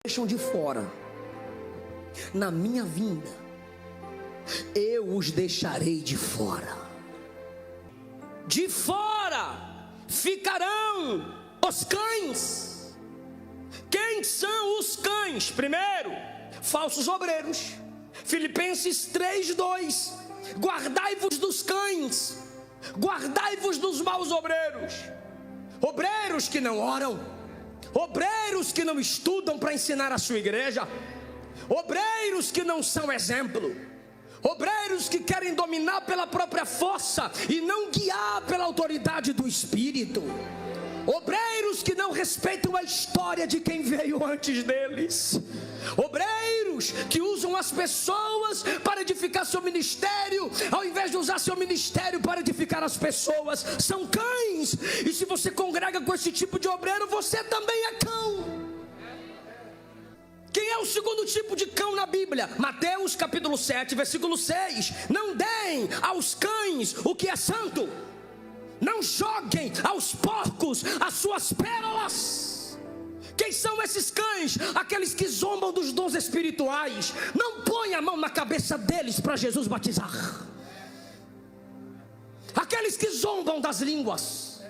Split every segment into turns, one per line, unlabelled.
deixam de fora, na minha vinda, eu os deixarei de fora. De fora ficarão os cães. Quem são os cães? Primeiro, falsos obreiros. Filipenses 3:2. Guardai-vos dos cães, guardai-vos dos maus obreiros. Obreiros que não oram, obreiros que não estudam para ensinar a sua igreja, obreiros que não são exemplo, obreiros que querem dominar pela própria força e não guiar pela autoridade do Espírito, obreiros que não respeitam a história de quem veio antes deles, obreiros que usam as pessoas para edificar seu ministério, ao invés de usar seu ministério para edificar as pessoas. São cães. E se você congrega com esse tipo de obreiro, você também é cão. Quem é o segundo tipo de cão na Bíblia? Mateus capítulo 7, versículo 6. Não deem aos cães o que é santo, não joguem aos porcos as suas pérolas. Quem são esses cães? Aqueles que zombam dos dons espirituais. Não põe a mão na cabeça deles para Jesus batizar. Aqueles que zombam das línguas,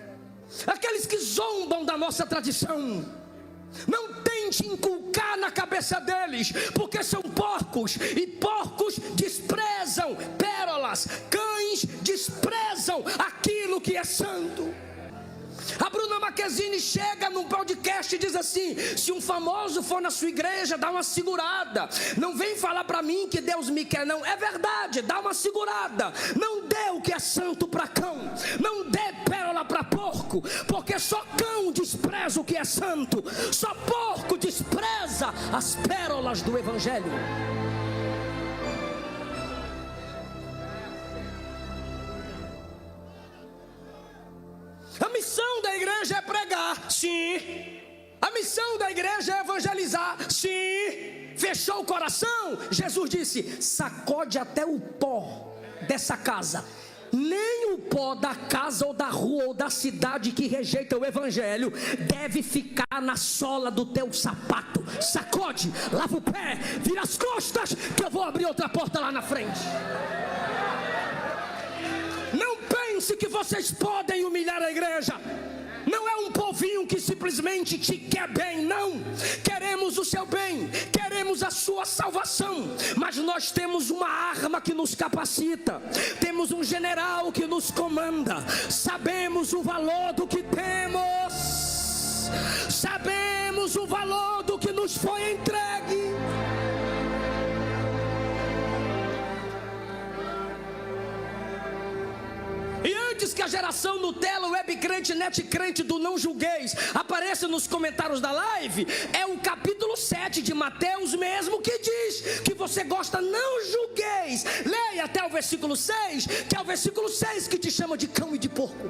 aqueles que zombam da nossa tradição. Não tente inculcar na cabeça deles, porque são porcos, e porcos desprezam pérolas, cães desprezam aquilo que é santo. A Bruna Marquezine chega num podcast e diz assim: se um famoso for na sua igreja, dá uma segurada. Não vem falar para mim que Deus me quer, não. É verdade, dá uma segurada. Não dê o que é santo para cão, não dê pérola para porco, porque só cão despreza o que é santo, só porco despreza as pérolas do Evangelho. A missão da igreja é pregar, sim. A missão da igreja é evangelizar, sim. Fechou o coração? Jesus disse: sacode até o pó dessa casa. Nem o pó da casa ou da rua ou da cidade que rejeita o evangelho deve ficar na sola do teu sapato. Sacode, lava o pé, vira as costas, que eu vou abrir outra porta lá na frente. Não pense que vocês podem humilhar a igreja. Não é um povinho que simplesmente te quer bem, não. Queremos o seu bem, queremos a sua salvação, mas nós temos uma arma que nos capacita, temos um general que nos comanda, sabemos o valor do que temos, sabemos o valor do que nos foi entregue. E antes que a geração Nutella, web crente, net crente do não julgueis apareça nos comentários da live, é o capítulo 7 de Mateus mesmo que diz que você gosta, não julgueis. Leia até o versículo 6, que é o versículo 6 que te chama de cão e de porco.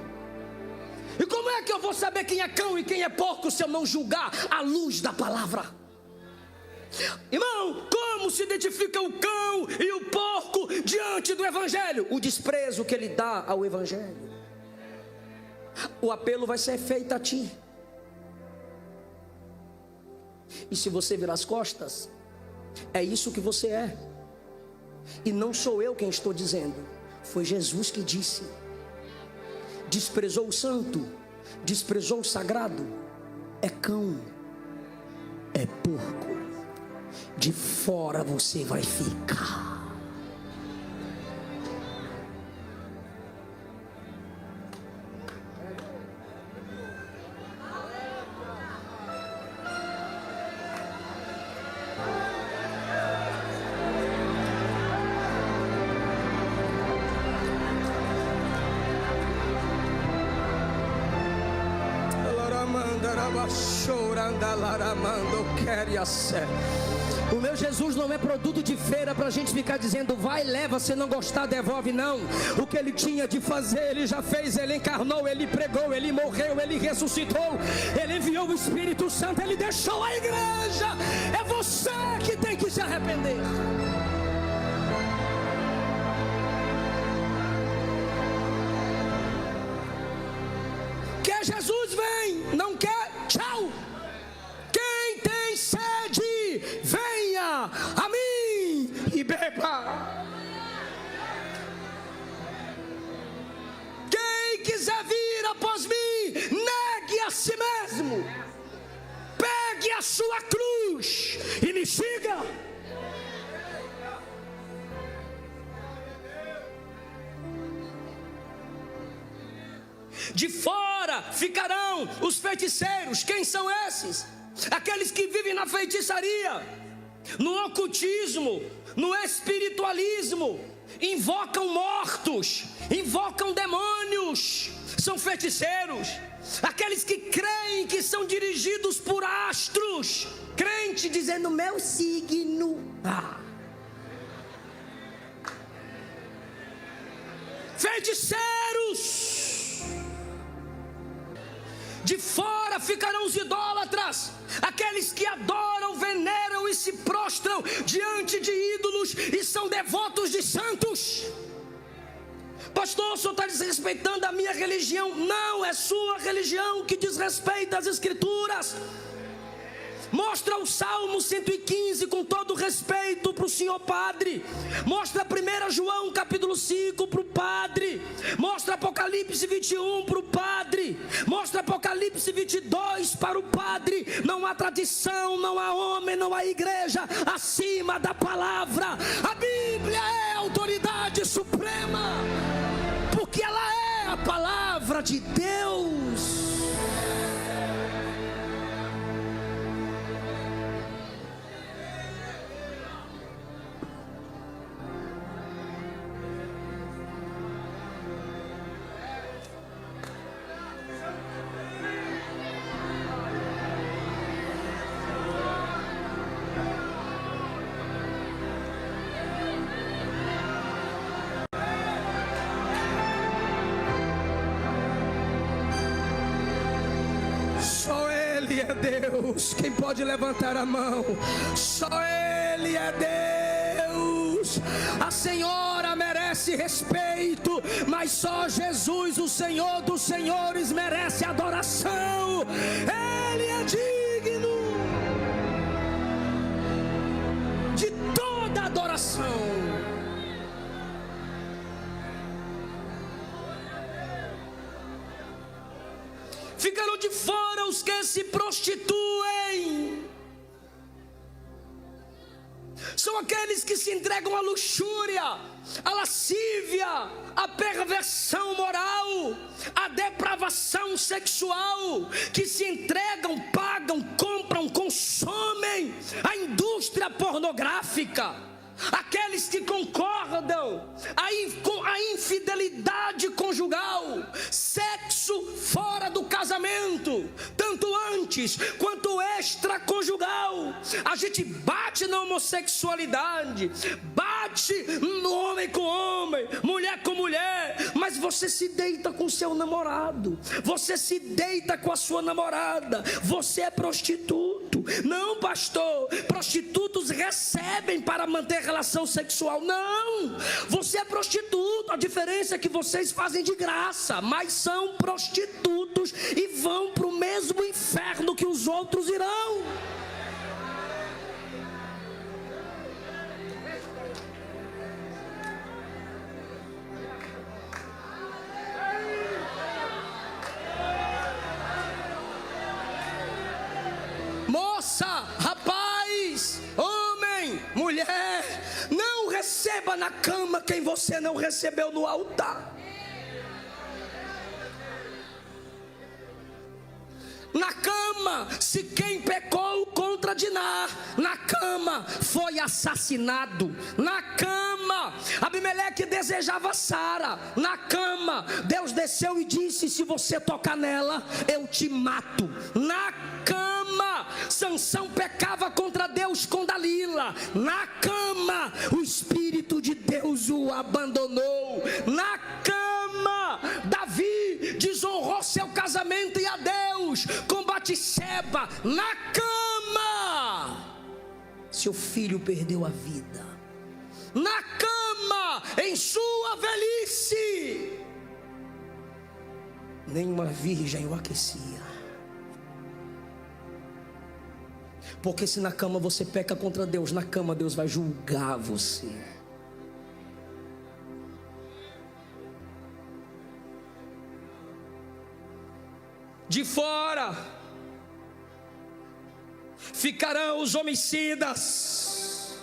E como é que eu vou saber quem é cão e quem é porco se eu não julgar à luz da palavra? Irmão, como se identifica o cão e o porco diante do evangelho? O desprezo que ele dá ao evangelho. O apelo vai ser feito a ti. E se você virar as costas, é isso que você é. E não sou eu quem estou dizendo, foi Jesus que disse. Desprezou o santo, desprezou o sagrado, é cão, é porco. De fora você vai ficar. O meu Jesus não é produto de feira para a gente ficar dizendo vai, leva, se não gostar devolve, não. O que ele tinha de fazer ele já fez. Ele encarnou, ele pregou, ele morreu, ele ressuscitou, ele enviou o Espírito Santo, ele deixou a igreja. É você que tem que se arrepender. Quer Jesus, vem. Não quer, tchau. Quem tem sede Pegue a sua cruz e me siga. De fora ficarão os feiticeiros. Quem são esses? Aqueles que vivem na feitiçaria, no ocultismo, no espiritualismo, invocam mortos, invocam demônios, são feiticeiros. Aqueles que creem que são dirigidos por astros, crente dizendo meu signo. Feiticeiros. De fora ficarão os idólatras, aqueles que adoram, veneram e se prostram diante de ídolos e são devotos de santos. Pastor, o senhor está desrespeitando a minha religião. Não, é sua religião que desrespeita as escrituras. Mostra o Salmo 115 com todo respeito para o senhor padre. Mostra 1 João capítulo 5 para o padre. Mostra Apocalipse 21 para o padre. Mostra Apocalipse 22 para o padre. Não há tradição, não há homem, não há igreja acima da palavra. A Bíblia é a autoridade suprema, porque ela é a palavra de Deus. Deus, quem pode levantar a mão? Só Ele é Deus. A Senhora merece respeito, mas só Jesus, o Senhor dos Senhores, merece adoração. Ele é digno de toda adoração. Ficaram de fora os que se prostituem. São aqueles que se entregam à luxúria, à lascívia, à perversão moral, à depravação sexual, que se entregam, pagam, compram, consomem a indústria pornográfica. Aqueles que concordam com a infidelidade conjugal, sexo fora do casamento, tanto antes quanto extraconjugal. A gente bate na homossexualidade, bate no homem com homem, mulher com mulher, mas você se deita com seu namorado, você se deita com a sua namorada, você é prostituto. Não, pastor, prostitutos recebem para manter relação sexual. Não, você é prostituto. A diferença é que vocês fazem de graça, mas são prostitutos e vão para o mesmo inferno que os outros irão. Moça, rapaz, homem, mulher, não receba na cama quem você não recebeu no altar. Na cama, se quem pecou contra Diná, na cama foi assassinado. Na cama, Abimeleque desejava Sara. Na cama, Deus desceu e disse: se você tocar nela, eu te mato. Na cama, Sansão pecava contra Deus com Dalila. Na cama, o Espírito de Deus o abandonou. Na cama, Davi desonrou seu casamento e a Deus com Batseba. Na cama, seu filho perdeu a vida. Na cama, em sua velhice, nenhuma virgem o aquecia. Porque se na cama você peca contra Deus, na cama Deus vai julgar você. De fora ficarão os homicidas.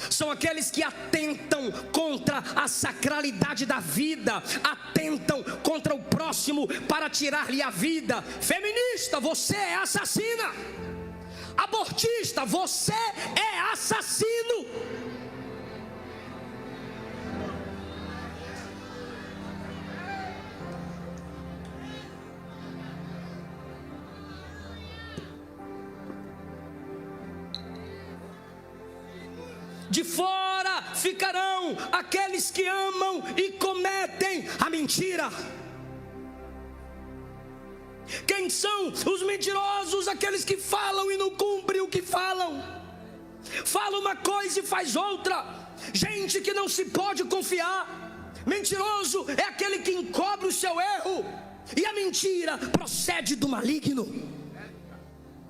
São aqueles que atentam contra a sacralidade da vida, atentam contra o próximo para tirar-lhe a vida. Feminista, você é assassina. Abortista, você é assassino. De fora ficarão aqueles que amam e cometem a mentira. Quem são os mentirosos? Aqueles que falam e não cumprem o que falam. Fala uma coisa e faz outra. Gente que não se pode confiar. Mentiroso é aquele que encobre o seu erro. E a mentira procede do maligno.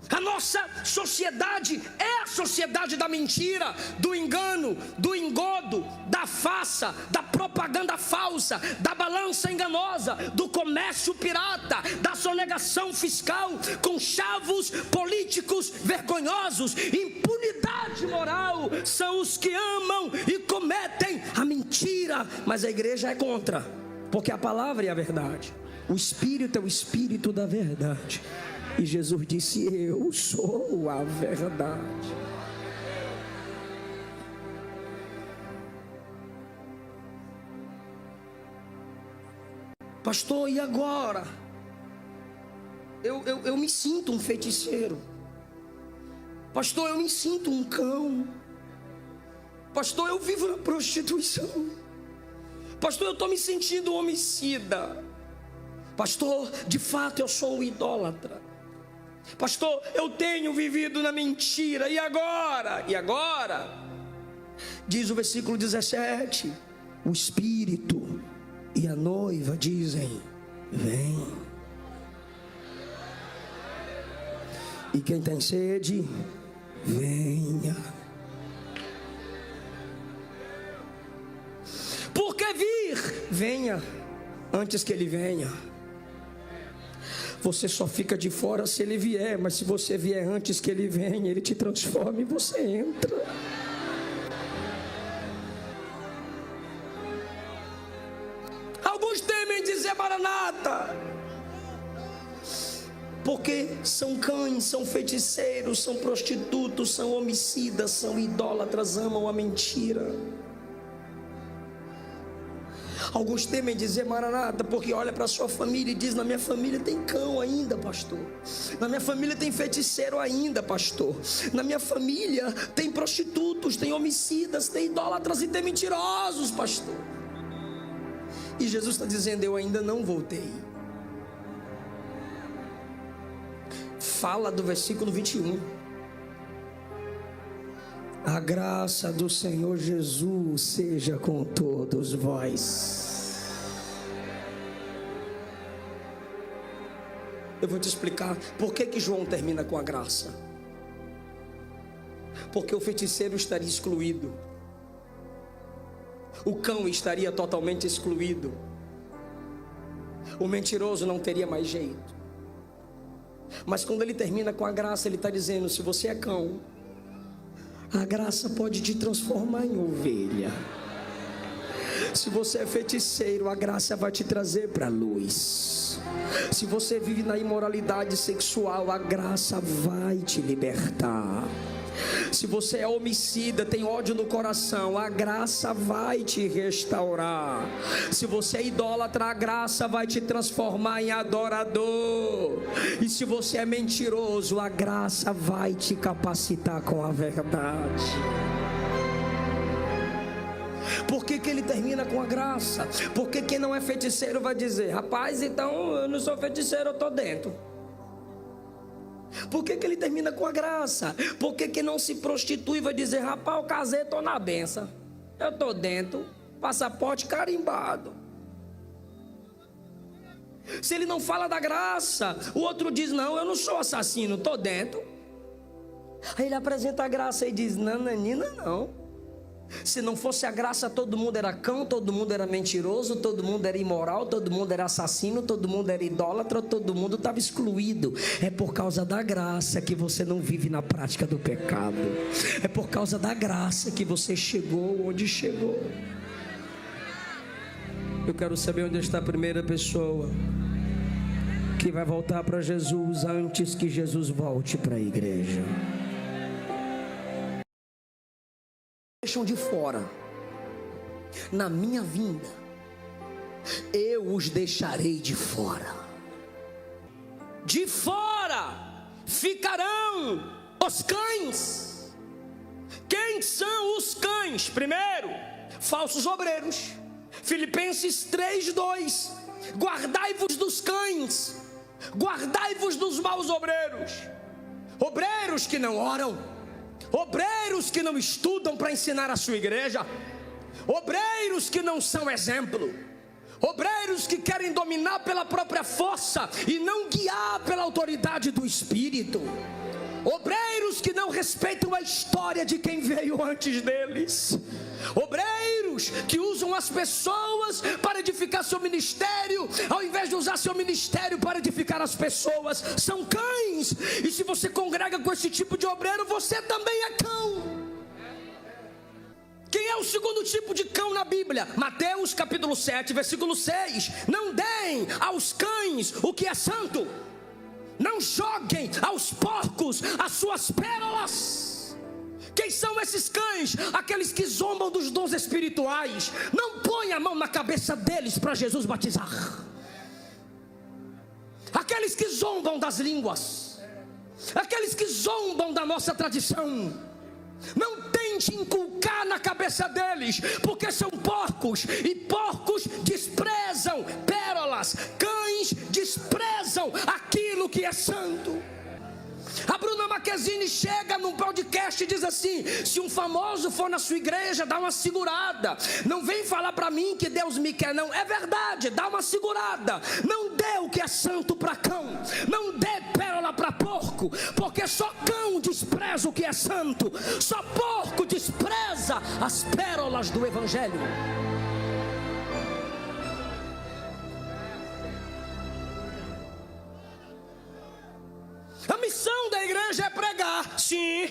A nossa sociedade é a sociedade da mentira, do engano, do engodo, da farsa, da propaganda falsa, da balança enganosa, do comércio pirata, da sonegação fiscal, com chavos políticos vergonhosos. Impunidade moral são os que amam e cometem a mentira. Mas a igreja é contra, porque a palavra é a verdade. O Espírito é o Espírito da verdade. E Jesus disse: eu sou a verdade. Pastor, e agora? Eu me sinto um feiticeiro. Pastor, eu me sinto um cão. Pastor, eu vivo na prostituição. Pastor, eu estou me sentindo homicida. Pastor, de fato eu sou um idólatra. Pastor, eu tenho vivido na mentira. E agora? E agora? Diz o versículo 17: o Espírito e a noiva dizem: vem. E quem tem sede, venha. Por que vir? Venha antes que ele venha. Você só fica de fora se ele vier, mas se você vier antes que ele venha, ele te transforma e você entra. Alguns temem dizer Maranata, porque são cães, são feiticeiros, são prostitutos, são homicidas, são idólatras, amam a mentira. Alguns temem dizer Maranata, porque olha para a sua família e diz: na minha família tem cão ainda, pastor. Na minha família tem feiticeiro ainda, pastor. Na minha família tem prostitutos, tem homicidas, tem idólatras e tem mentirosos, pastor. E Jesus está dizendo: eu ainda não voltei. Fala do versículo 21. A graça do Senhor Jesus seja com todos vós. Eu vou te explicar por que João termina com a graça. Porque o feiticeiro estaria excluído, o cão estaria totalmente excluído, o mentiroso não teria mais jeito. Mas quando ele termina com a graça, ele está dizendo: se você é cão, a graça pode te transformar em ovelha. Se você é feiticeiro, a graça vai te trazer para a luz. Se você vive na imoralidade sexual, a graça vai te libertar. Se você é homicida, tem ódio no coração, a graça vai te restaurar. Se você é idólatra, a graça vai te transformar em adorador. E se você é mentiroso, a graça vai te capacitar com a verdade. Por que ele termina com a graça? Porque quem não é feiticeiro vai dizer: rapaz, então eu não sou feiticeiro, eu estou dentro. Por que ele termina com a graça? Porque quem não se prostitui vai dizer: rapaz, eu casei, estou na benção, eu estou dentro, passaporte carimbado. Se ele não fala da graça, o outro diz: não, eu não sou assassino, estou dentro. Aí ele apresenta a graça e diz: não, Nanina, não, Se não fosse a graça, todo mundo era cão, todo mundo era mentiroso, todo mundo era imoral, todo mundo era assassino, todo mundo era idólatra, todo mundo estava excluído. É por causa da graça que você não vive na prática do pecado. É por causa da graça que você chegou onde chegou. Eu quero saber onde está a primeira pessoa que vai voltar para Jesus antes que Jesus volte para a igreja. Deixam de fora. Na minha vinda, eu os deixarei de fora. De fora ficarão os cães. Quem são os cães? Primeiro, falsos obreiros. Filipenses 3:2. Guardai-vos dos cães, guardai-vos dos maus obreiros. Obreiros que não oram, obreiros que não estudam para ensinar a sua igreja, obreiros que não são exemplo, obreiros que querem dominar pela própria força e não guiar pela autoridade do Espírito, obreiros que não respeitam a história de quem veio antes deles, obreiros que usam as pessoas para edificar seu ministério, ao invés de usar seu ministério para edificar as pessoas. São cães. E se você congrega com esse tipo de obreiro, você também é cão. Quem é o segundo tipo de cão na Bíblia? Mateus capítulo 7, versículo 6. Não deem aos cães o que é santo, não joguem aos porcos as suas pérolas. Quem são esses cães? Aqueles que zombam dos dons espirituais. Não põe a mão na cabeça deles para Jesus batizar. Aqueles que zombam das línguas, aqueles que zombam da nossa tradição. Não tente inculcar na cabeça deles, porque são porcos, e porcos desprezam pérolas, cães desprezam aquilo que é santo. A Bruna Marquezine chega num podcast e diz assim: se um famoso for na sua igreja, dá uma segurada. Não vem falar para mim que Deus me quer, não. É verdade, dá uma segurada. Não dê o que é santo para cão, não dê pérola para porco, porque só cão despreza o que é santo, só porco despreza as pérolas do Evangelho. A missão da igreja é pregar, sim.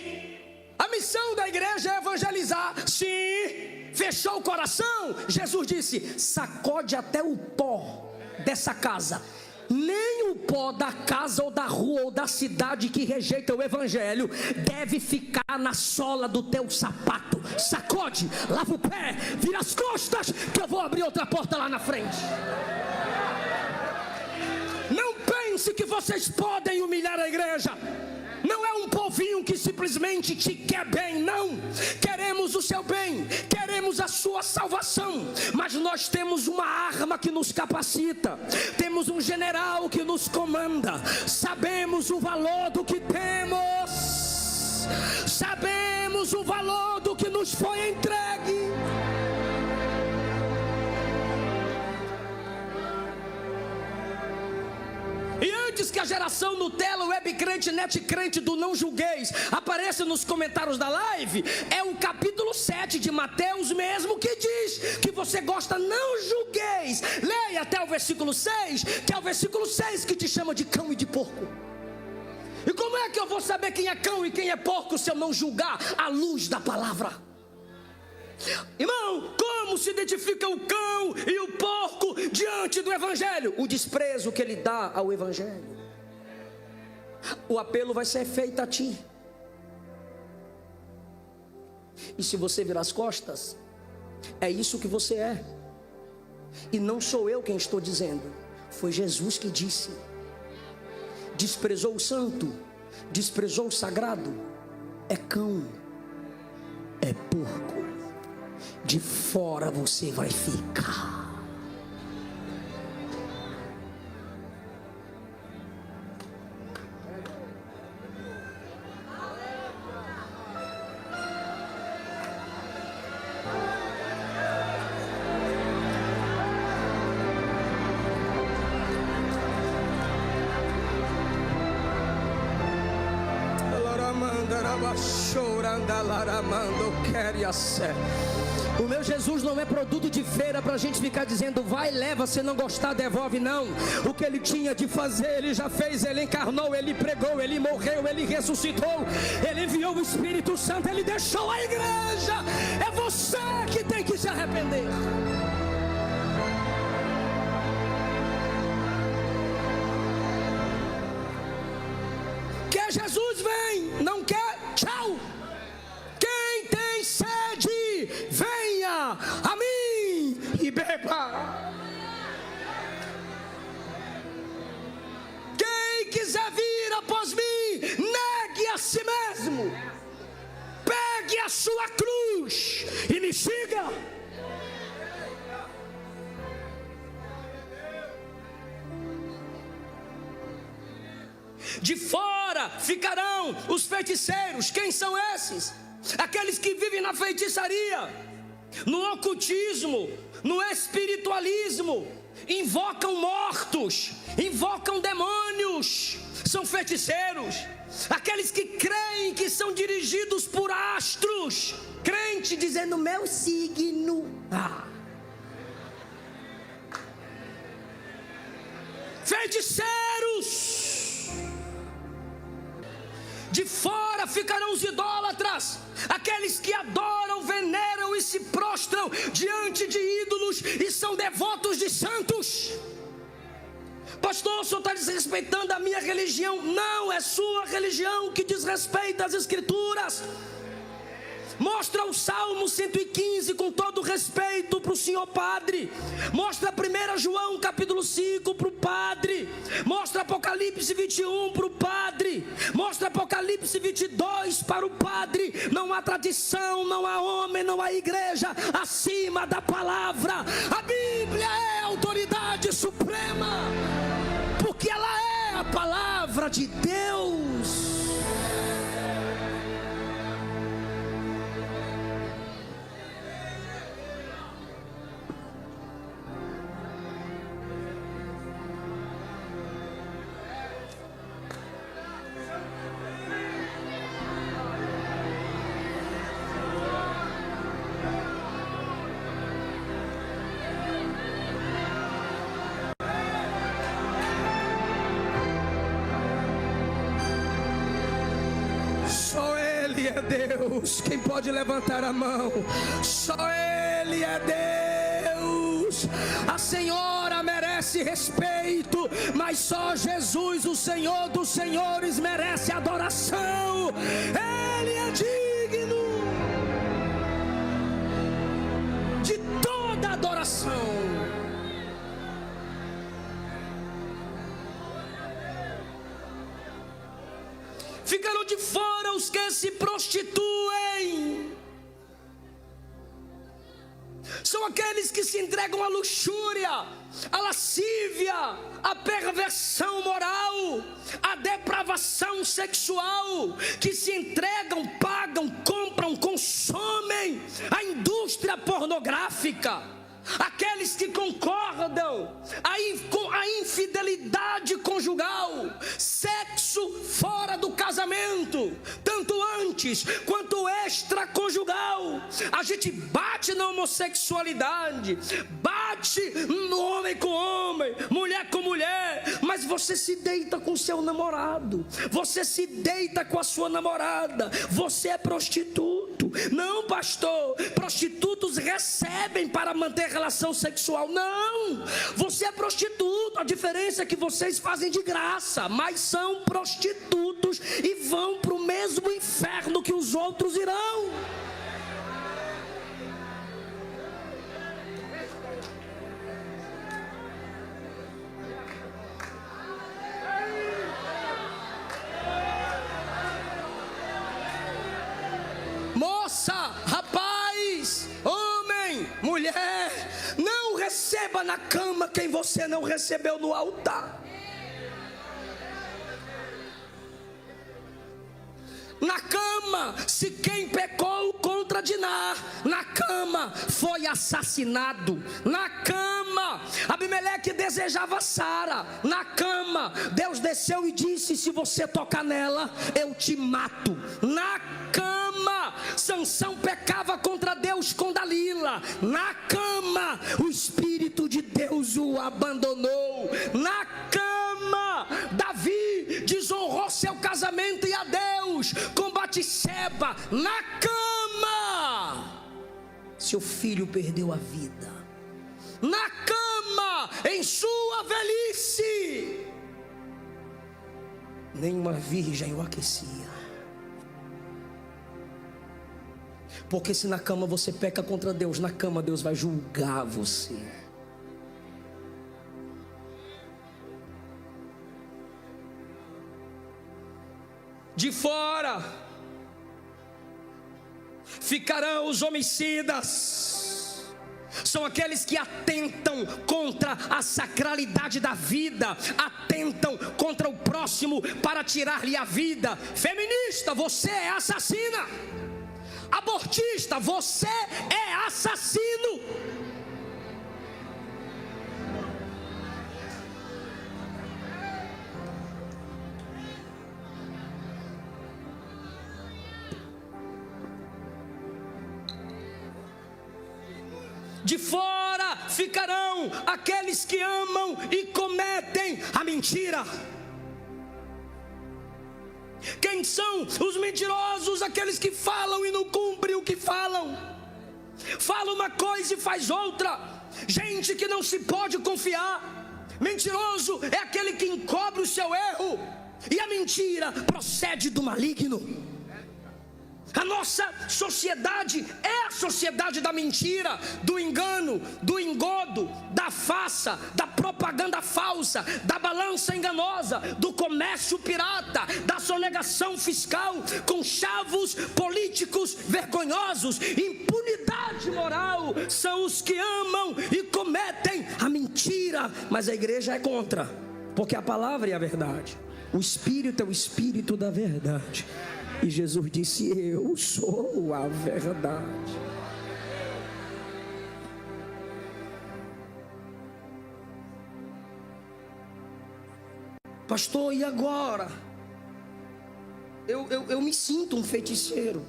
A missão da igreja é evangelizar, sim. Fechou o coração? Jesus disse: sacode até o pó dessa casa. Nem o pó da casa ou da rua ou da cidade que rejeita o evangelho deve ficar na sola do teu sapato. Sacode, lava o pé, vira as costas, que eu vou abrir outra porta lá na frente. Não pense que vocês podem humilhar a igreja. Não é um povinho que simplesmente te quer bem, não. Queremos o seu bem, queremos a sua salvação, mas nós temos uma arma que nos capacita, temos um general que nos comanda, sabemos o valor do que temos, sabemos o valor do que nos foi entregue. E antes que a geração Nutella, web crente, net crente do não julgueis apareça nos comentários da live, é o capítulo 7 de Mateus mesmo que diz que você gosta, não julgueis. Leia até o versículo 6, que é o versículo 6 que te chama de cão e de porco. E como é que eu vou saber quem é cão e quem é porco se eu não julgar à luz da palavra? Irmão, como se identifica o cão e o porco diante do evangelho? O desprezo que ele dá ao evangelho. O apelo vai ser feito a ti. E se você virar as costas, é isso que você é. E não sou eu quem estou dizendo, foi Jesus que disse. Desprezou o santo, desprezou o sagrado, é cão, é porco. De fora você vai ficar. O meu Jesus não é produto de feira para a gente ficar dizendo vai, leva, se não gostar devolve, não. O que ele tinha de fazer ele já fez. Ele encarnou, ele pregou, ele morreu, ele ressuscitou, ele enviou o Espírito Santo, ele deixou a igreja. É você que tem que se arrepender. Quer Jesus, vem. Não quer, tchau. Quem tem sede, venha a mim e beba. Quem quiser vir após mim, negue a si mesmo, pegue a sua cruz e me siga. De fora ficarão os feiticeiros. Quem são esses? Aqueles que vivem na feitiçaria, no ocultismo, no espiritualismo, invocam mortos, invocam demônios, são feiticeiros. Aqueles que creem que são dirigidos por astros, crente dizendo meu signo. Feiticeiros. De fora ficarão os idólatras, aqueles que adoram, veneram e se prostram diante de ídolos e são devotos de santos. Pastor, o senhor está desrespeitando a minha religião. Não, é sua religião que desrespeita as Escrituras. Mostra o Salmo 115 com todo respeito para o senhor padre. Mostra 1 João capítulo 5 para o padre. Mostra Apocalipse 21 para o padre. Mostra Apocalipse 22 para o padre. Não há tradição, não há homem, não há igreja acima da palavra. A Bíblia é a autoridade suprema, porque ela é a palavra de Deus. Deus, quem pode levantar a mão? Só Ele é Deus. A Senhora merece respeito, mas só Jesus, o Senhor dos Senhores, merece adoração. Ele é digno de toda adoração. Ficaram de fora os que se prostituem. São aqueles que se entregam à luxúria, à lascívia, à perversão moral, à depravação sexual, que se entregam, pagam, compram, consomem a indústria pornográfica. Aqueles que concordam com a infidelidade conjugal, sexo fora do casamento, tanto antes quanto extraconjugal. A gente bate na homossexualidade, bate no homem com homem, mulher com mulher, mas você se deita com seu namorado, você se deita com a sua namorada, você é prostituto. Não, pastor, prostitutos recebem para manter relação sexual. Não, você é prostituto. A diferença é que vocês fazem de graça, mas são prostitutos e vão para o mesmo inferno que os outros irão. Moça, rapaz, homem, mulher, não receba na cama quem você não recebeu no altar. Na cama, se quem pecou contra Penina de Ná, na cama, foi assassinado. Na cama, Abimeleque desejava Sara. Na cama, Deus desceu e disse: se você tocar nela, eu te mato. Na cama, Sansão pecava contra Deus com Dalila. Na cama, o Espírito de Deus o abandonou. Na cama, Davi desonrou seu casamento e a Deus com Batseba. Na cama, seu filho perdeu a vida. Na cama, em sua velhice, nenhuma virgem o aquecia. Porque se na cama você peca contra Deus, na cama Deus vai julgar você. De fora ficarão os homicidas. São aqueles que atentam contra a sacralidade da vida, atentam contra o próximo para tirar-lhe a vida. Feminista, você é assassina. Abortista, você é assassino. De fora ficarão aqueles que amam e cometem a mentira. Quem são os mentirosos? Aqueles que falam e não cumprem o que falam. Fala uma coisa e faz outra. Gente que não se pode confiar. Mentiroso é aquele que encobre o seu erro. E a mentira procede do maligno. A nossa sociedade é a sociedade da mentira, do engano, do engodo, da farsa, da propaganda falsa, da balança enganosa, do comércio pirata, da sonegação fiscal, com chavos políticos vergonhosos. Impunidade moral são os que amam e cometem a mentira. Mas a igreja é contra, porque a palavra é a verdade. O Espírito é o Espírito da verdade. E Jesus disse: eu sou a verdade. Pastor, e agora? Eu me sinto um feiticeiro.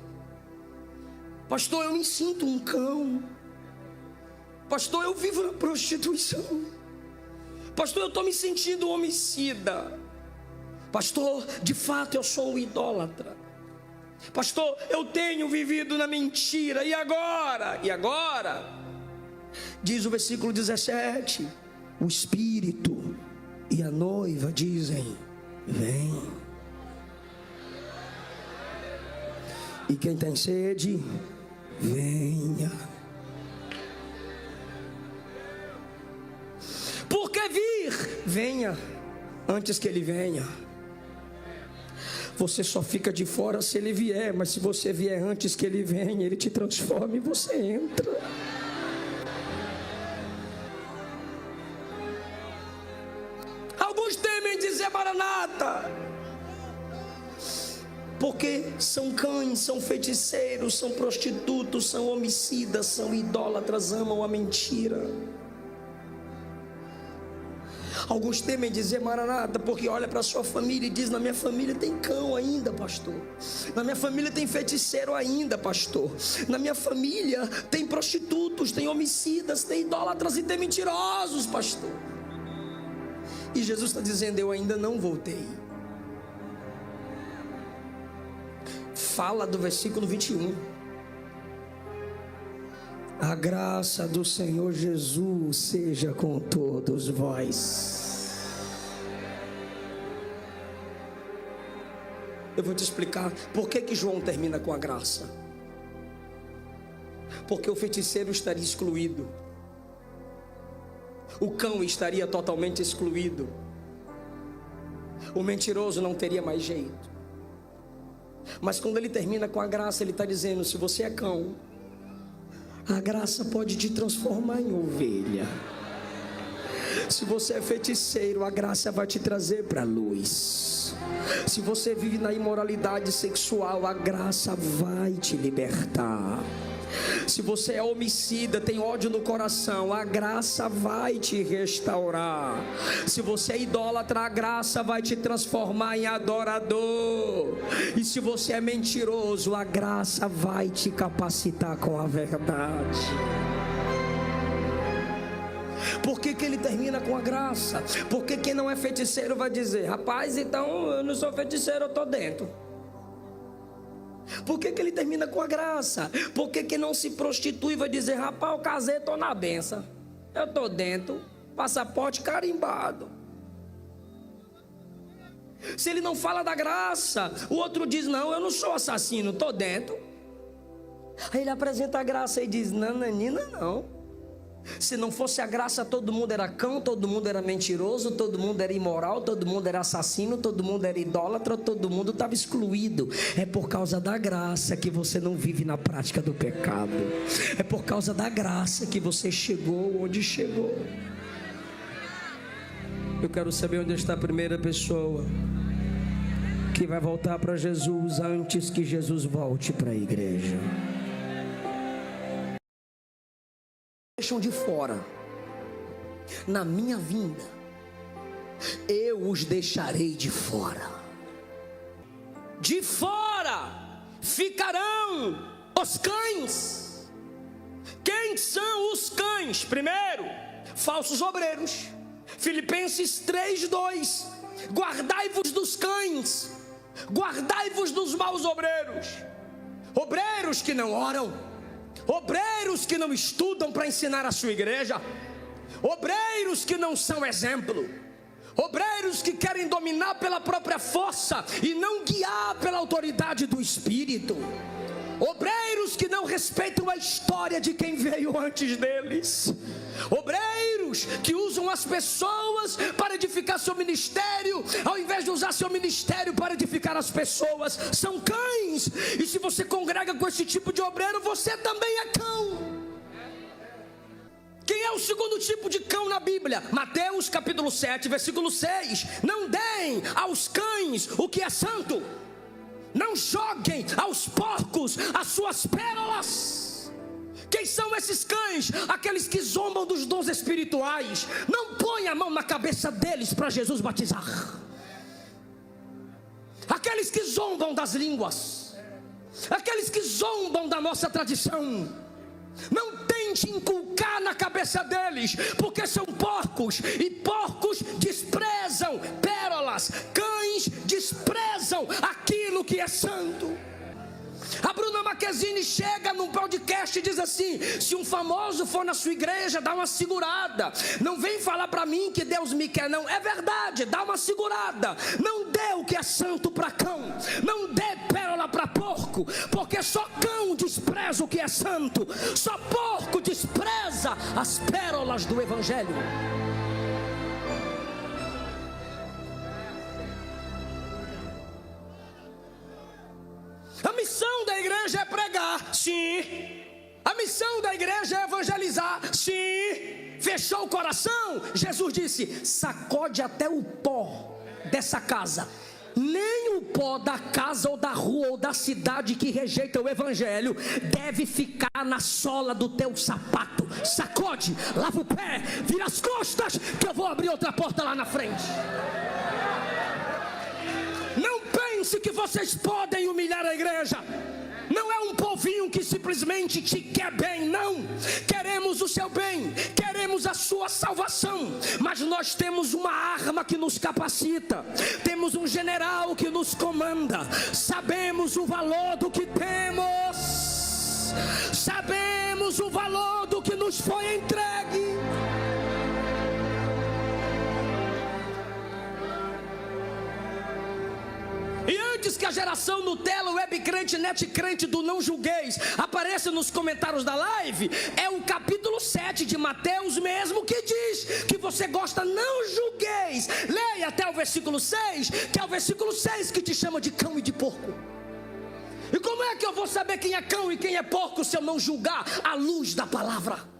Pastor, eu me sinto um cão. Pastor, eu vivo na prostituição. Pastor, eu estou me sentindo homicida. Pastor, de fato eu sou um idólatra. Pastor, eu tenho vivido na mentira. E agora? E agora? Diz o versículo 17: o Espírito e a noiva dizem: vem. E quem tem sede, venha. Por que vir? Venha antes que ele venha. Você só fica de fora se ele vier, mas se você vier antes que ele venha, ele te transforma e você entra. Alguns temem dizer Maranata, porque são cães, são feiticeiros, são prostitutos, são homicidas, são idólatras, amam a mentira. Alguns temem dizer Maranata, porque olha para a sua família e diz: na minha família tem cão ainda, pastor. Na minha família tem feiticeiro ainda, pastor. Na minha família tem prostitutos, tem homicidas, tem idólatras e tem mentirosos, pastor. E Jesus está dizendo: eu ainda não voltei. Fala do versículo 21. A graça do Senhor Jesus seja com todos vós. Eu vou te explicar por que João termina com a graça. Porque o feiticeiro estaria excluído, o cão estaria totalmente excluído, o mentiroso não teria mais jeito. Mas quando ele termina com a graça, ele está dizendo: se você é cão, a graça pode te transformar em ovelha. Se você é feiticeiro, a graça vai te trazer para a luz. Se você vive na imoralidade sexual, a graça vai te libertar. Se você é homicida, tem ódio no coração, a graça vai te restaurar. Se você é idólatra, a graça vai te transformar em adorador. E se você é mentiroso, a graça vai te capacitar com a verdade. Por que ele termina com a graça? Porque quem não é feiticeiro vai dizer: rapaz, então eu não sou feiticeiro, eu estou dentro. Por que ele termina com a graça? Porque quem não se prostitui vai dizer: rapaz, eu casei, estou na benção, eu estou dentro, passaporte carimbado. Se ele não fala da graça, o outro diz: não, eu não sou assassino, estou dentro. Aí ele apresenta a graça e diz: nananina, não. Se não fosse a graça, todo mundo era cão, todo mundo era mentiroso, todo mundo era imoral, todo mundo era assassino, todo mundo era idólatra, todo mundo estava excluído. É por causa da graça que você não vive na prática do pecado. É por causa da graça que você chegou onde chegou. Eu quero saber onde está a primeira pessoa que vai voltar para Jesus antes que Jesus volte para a igreja. Deixam de fora. Na minha vinda, eu os deixarei de fora. De fora ficarão os cães. Quem são os cães? Primeiro, falsos obreiros. Filipenses 3:2. Guardai-vos dos cães, guardai-vos dos maus obreiros. Obreiros que não oram, obreiros que não estudam para ensinar a sua igreja, obreiros que não são exemplo, obreiros que querem dominar pela própria força e não guiar pela autoridade do Espírito, obreiros que não respeitam a história de quem veio antes deles, obreiros que usam as pessoas para edificar seu ministério, ao invés de usar seu ministério para edificar as pessoas. São cães. E se você congrega com esse tipo de obreiro, você também é cão. Quem é o segundo tipo de cão na Bíblia? Mateus capítulo 7, versículo 6. Não deem aos cães o que é santo, não joguem aos porcos as suas pérolas. Quem são esses cães? Aqueles que zombam dos dons espirituais. Não põe a mão na cabeça deles para Jesus batizar. Aqueles que zombam das línguas, aqueles que zombam da nossa tradição. Não tente inculcar na cabeça deles, porque são porcos, e porcos desprezam pérolas, cães desprezam aquilo que é santo. A Bruna Marquezine chega num podcast e diz assim: se um famoso for na sua igreja, dá uma segurada. Não vem falar para mim que Deus me quer, não. É verdade, dá uma segurada. Não dê o que é santo para cão, não dê pérola para porco, porque só cão despreza o que é santo, só porco despreza as pérolas do Evangelho. A missão da igreja é pregar, sim. A missão da igreja é evangelizar, sim. Fechou o coração? Jesus disse: sacode até o pó dessa casa. Nem o pó da casa ou da rua ou da cidade que rejeita o evangelho deve ficar na sola do teu sapato. Sacode, lava o pé, vira as costas, que eu vou abrir outra porta lá na frente. Não pense que vocês podem humilhar a igreja. Não é um povinho que simplesmente te quer bem, não. Queremos o seu bem, queremos a sua salvação, mas nós temos uma arma que nos capacita, temos um general que nos comanda, sabemos o valor do que temos, sabemos o valor do que nos foi entregue. E antes que a geração Nutella, web crente, net crente do não julgueis apareça nos comentários da live, é o capítulo 7 de Mateus mesmo que diz que você gosta, não julgueis. Leia até o versículo 6, que é o versículo 6 que te chama de cão e de porco. E como é que eu vou saber quem é cão e quem é porco se eu não julgar à luz da palavra?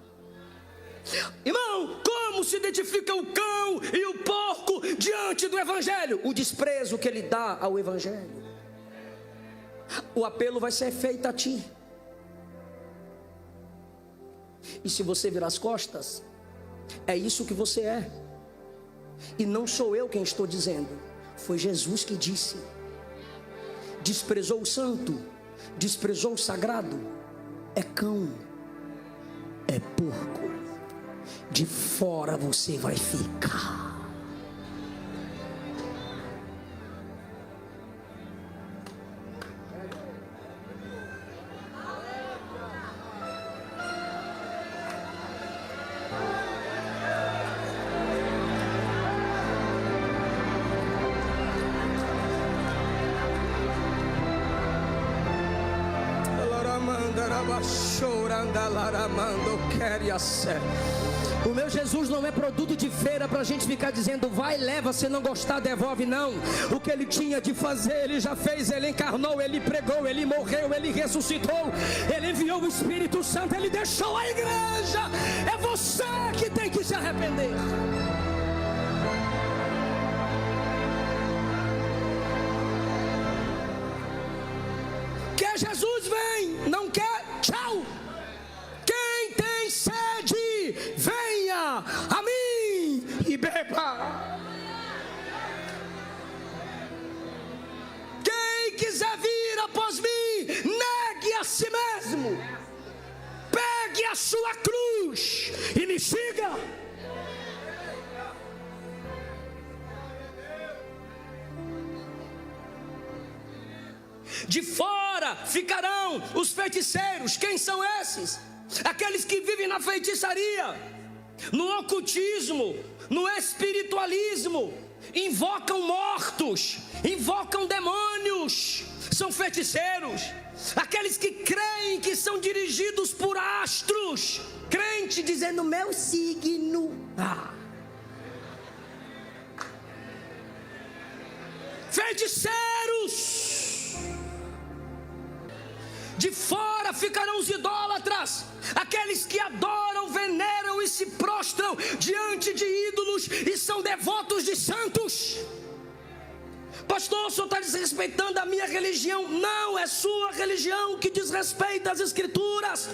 Irmão, como se identifica o cão e o porco diante do evangelho? O desprezo que ele dá ao evangelho. O apelo vai ser feito a ti. E se você virar as costas, é isso que você é. E não sou eu quem estou dizendo, foi Jesus que disse. Desprezou o santo, desprezou o sagrado, é cão, é porco. De fora você vai ficar. O meu Jesus não é produto de feira para a gente ficar dizendo vai, leva, se não gostar devolve, não. O que ele tinha de fazer ele já fez. Ele encarnou, ele pregou, ele morreu, ele ressuscitou, ele enviou o Espírito Santo, ele deixou a igreja. É você que tem que se arrepender. Quer Jesus, vem. Não quer, tchau. Quem tem sede, venha a mim e beba. Quem quiser vir após mim, negue a si mesmo, pegue a sua cruz e me siga. De fora ficarão os feiticeiros. Quem são esses? Aqueles que vivem na feitiçaria, no ocultismo, no espiritualismo, invocam mortos, invocam demônios, são feiticeiros. Aqueles que creem que são dirigidos por astros, crente dizendo meu signo. Feiticeiros. De fora ficarão os idólatras, aqueles que adoram, veneram e se prostram diante de ídolos e são devotos de santos. Pastor, o senhor está desrespeitando a minha religião. Não, é sua religião que desrespeita as Escrituras.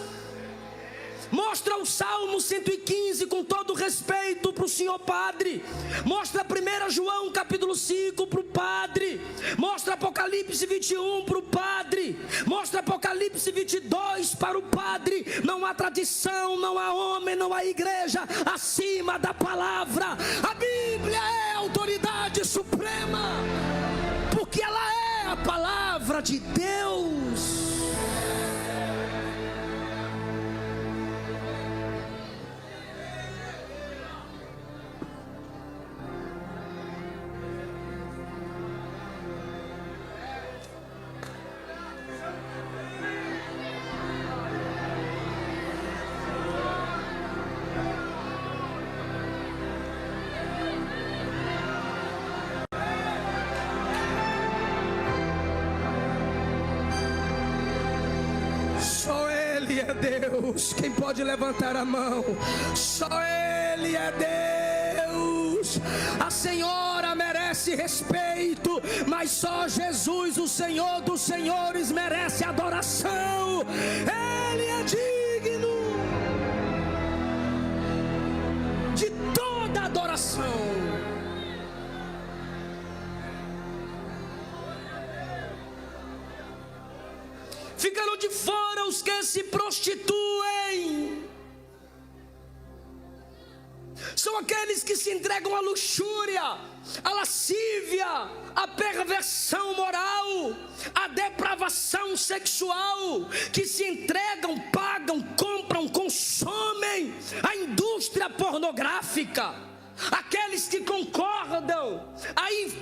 Mostra o Salmo 115 com todo respeito para o senhor padre. Mostra 1 João capítulo 5 para o padre. Mostra Apocalipse 21 para o padre. Mostra Apocalipse 22 para o padre. Não há tradição, não há homem, não há igreja acima da palavra. A Bíblia é a autoridade suprema, porque ela é a palavra de Deus. Deus, quem pode levantar a mão? Só Ele é Deus. A Senhora merece respeito, mas só Jesus, o Senhor dos Senhores, merece adoração. Ele é digno de toda adoração. Ficaram de fora os que se prostituem. São aqueles que se entregam à luxúria, à lascívia, à perversão moral, à depravação sexual, que se entregam, pagam, compram, consomem a indústria pornográfica. Aqueles que concordam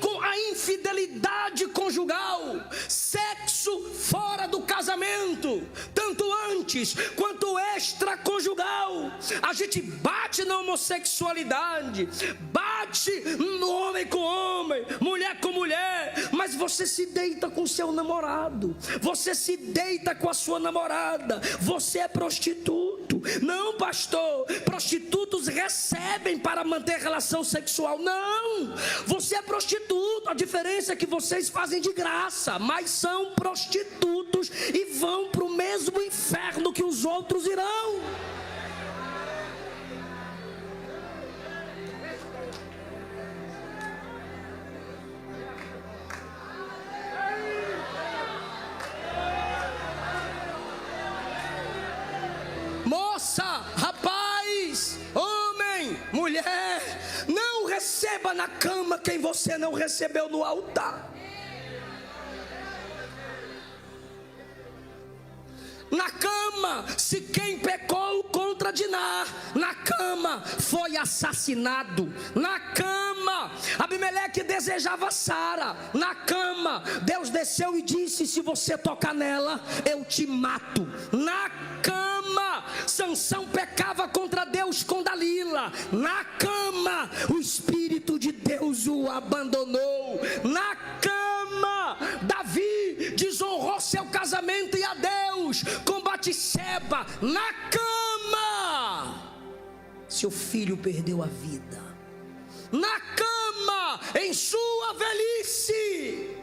com a infidelidade conjugal, sexo fora do casamento, tanto antes quanto extraconjugal. A gente bate na homossexualidade, bate no homem com homem, mulher com mulher, mas você se deita com seu namorado, você se deita com a sua namorada, você é prostituto. Não, pastor, prostitutos recebem para manter relação sexual. Não, você é prostituto. A diferença é que vocês fazem de graça, mas são prostitutos e vão para o mesmo inferno que os outros irão. moça, rapaz, homem, mulher, não receba na cama quem você não recebeu no altar. Na cama, se quem pecou contra Diná, na cama foi assassinado. Na cama, Abimeleque desejava Sara. Na cama, Deus desceu e disse: se você tocar nela, eu te mato. Na cama, Sansão pecava contra Deus com Dalila. Na cama, o Espírito de Deus o abandonou. Na cama, Davi desonrou seu casamento e a Deus com Batseba. Na cama, seu filho perdeu a vida. Na cama, em sua velhice,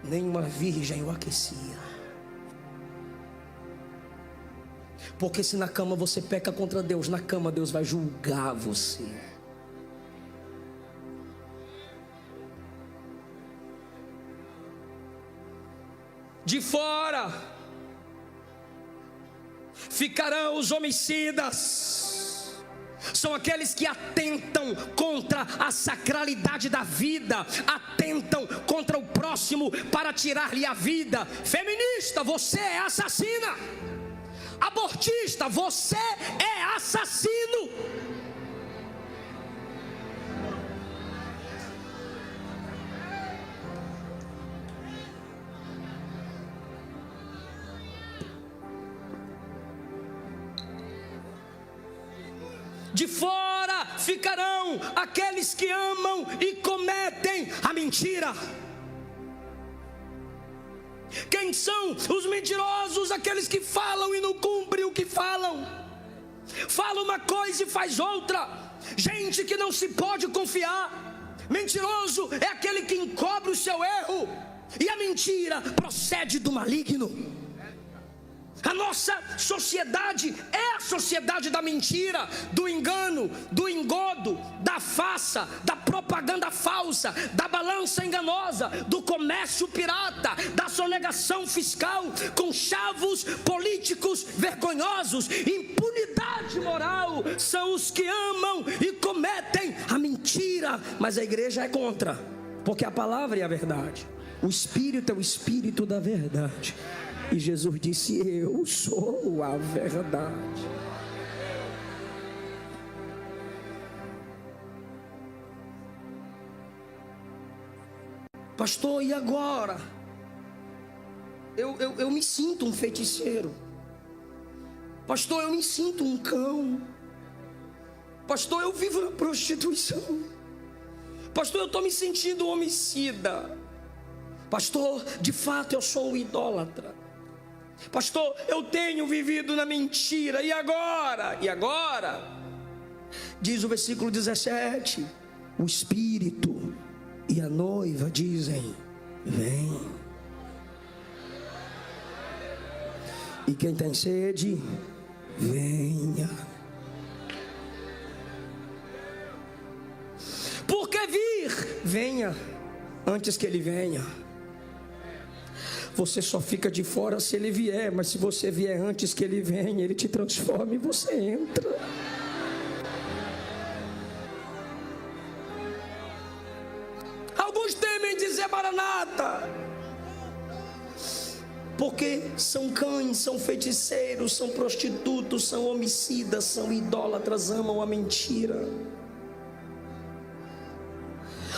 nenhuma virgem o aquecia. Porque se na cama você peca contra Deus, na cama Deus vai julgar você. De fora ficarão os homicidas. São aqueles que atentam contra a sacralidade da vida, atentam contra o próximo para tirar-lhe a vida. Feminista, você é assassina. Abortista, você é assassino. De fora ficarão aqueles que amam e cometem a mentira. Quem são os mentirosos? Aqueles que falam e não cumprem o que falam. Fala uma coisa e faz outra. Gente que não se pode confiar. Mentiroso é aquele que encobre o seu erro. E a mentira procede do maligno. A nossa sociedade é a sociedade da mentira, do engano, do engodo, da farsa, da propaganda falsa, da balança enganosa, do comércio pirata, da sonegação fiscal, com chavos políticos vergonhosos. Impunidade moral são os que amam e cometem a mentira. Mas a igreja é contra, porque a palavra é a verdade. O Espírito é o Espírito da verdade. E Jesus disse: eu sou a verdade. Pastor, e agora? Eu me sinto um feiticeiro. Pastor, eu me sinto um cão. Pastor, eu vivo na prostituição. Pastor, eu estou me sentindo homicida. Pastor, de fato eu sou um idólatra. Pastor, eu tenho vivido na mentira. E agora? E agora? Diz o versículo 17: o Espírito e a noiva dizem: vem. E quem tem sede, venha. Por que vir? Venha antes que ele venha. Você só fica de fora se ele vier, mas se você vier antes que ele venha, ele te transforma e você entra. Alguns temem dizer Maranata, porque são cães, são feiticeiros, são prostitutos, são homicidas, são idólatras, amam a mentira.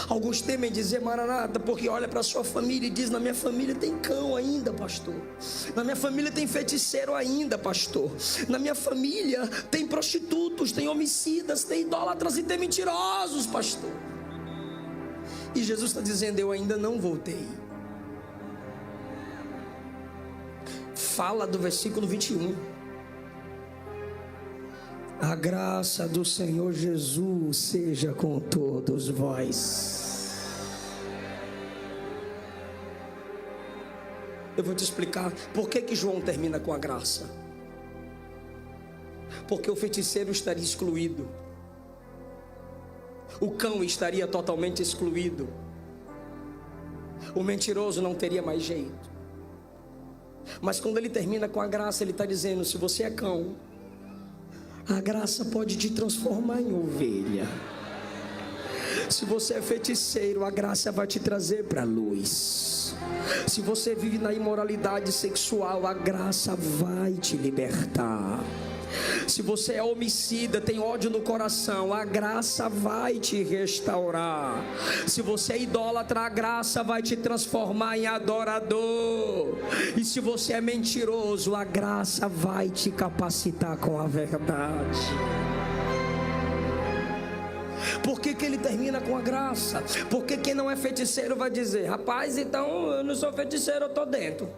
Alguns temem dizer Maranata, porque olha para a sua família e diz: na minha família tem cão ainda, pastor. Na minha família tem feiticeiro ainda, pastor. Na minha família tem prostitutos, tem homicidas, tem idólatras e tem mentirosos, pastor. E Jesus está dizendo: eu ainda não voltei. Fala do versículo 21. A graça do Senhor Jesus seja com todos vós. Eu vou te explicar por que João termina com a graça. Porque o feiticeiro estaria excluído, o cão estaria totalmente excluído, o mentiroso não teria mais jeito. Mas quando ele termina com a graça, ele está dizendo: se você é cão, a graça pode te transformar em ovelha. Se você é feiticeiro, a graça vai te trazer para a luz. Se você vive na imoralidade sexual, a graça vai te libertar. Se você é homicida, tem ódio no coração, a graça vai te restaurar. Se você é idólatra, a graça vai te transformar em adorador. E se você é mentiroso, a graça vai te capacitar com a verdade. Por que ele termina com a graça? Porque quem não é feiticeiro vai dizer: rapaz, então eu não sou feiticeiro, eu estou dentro.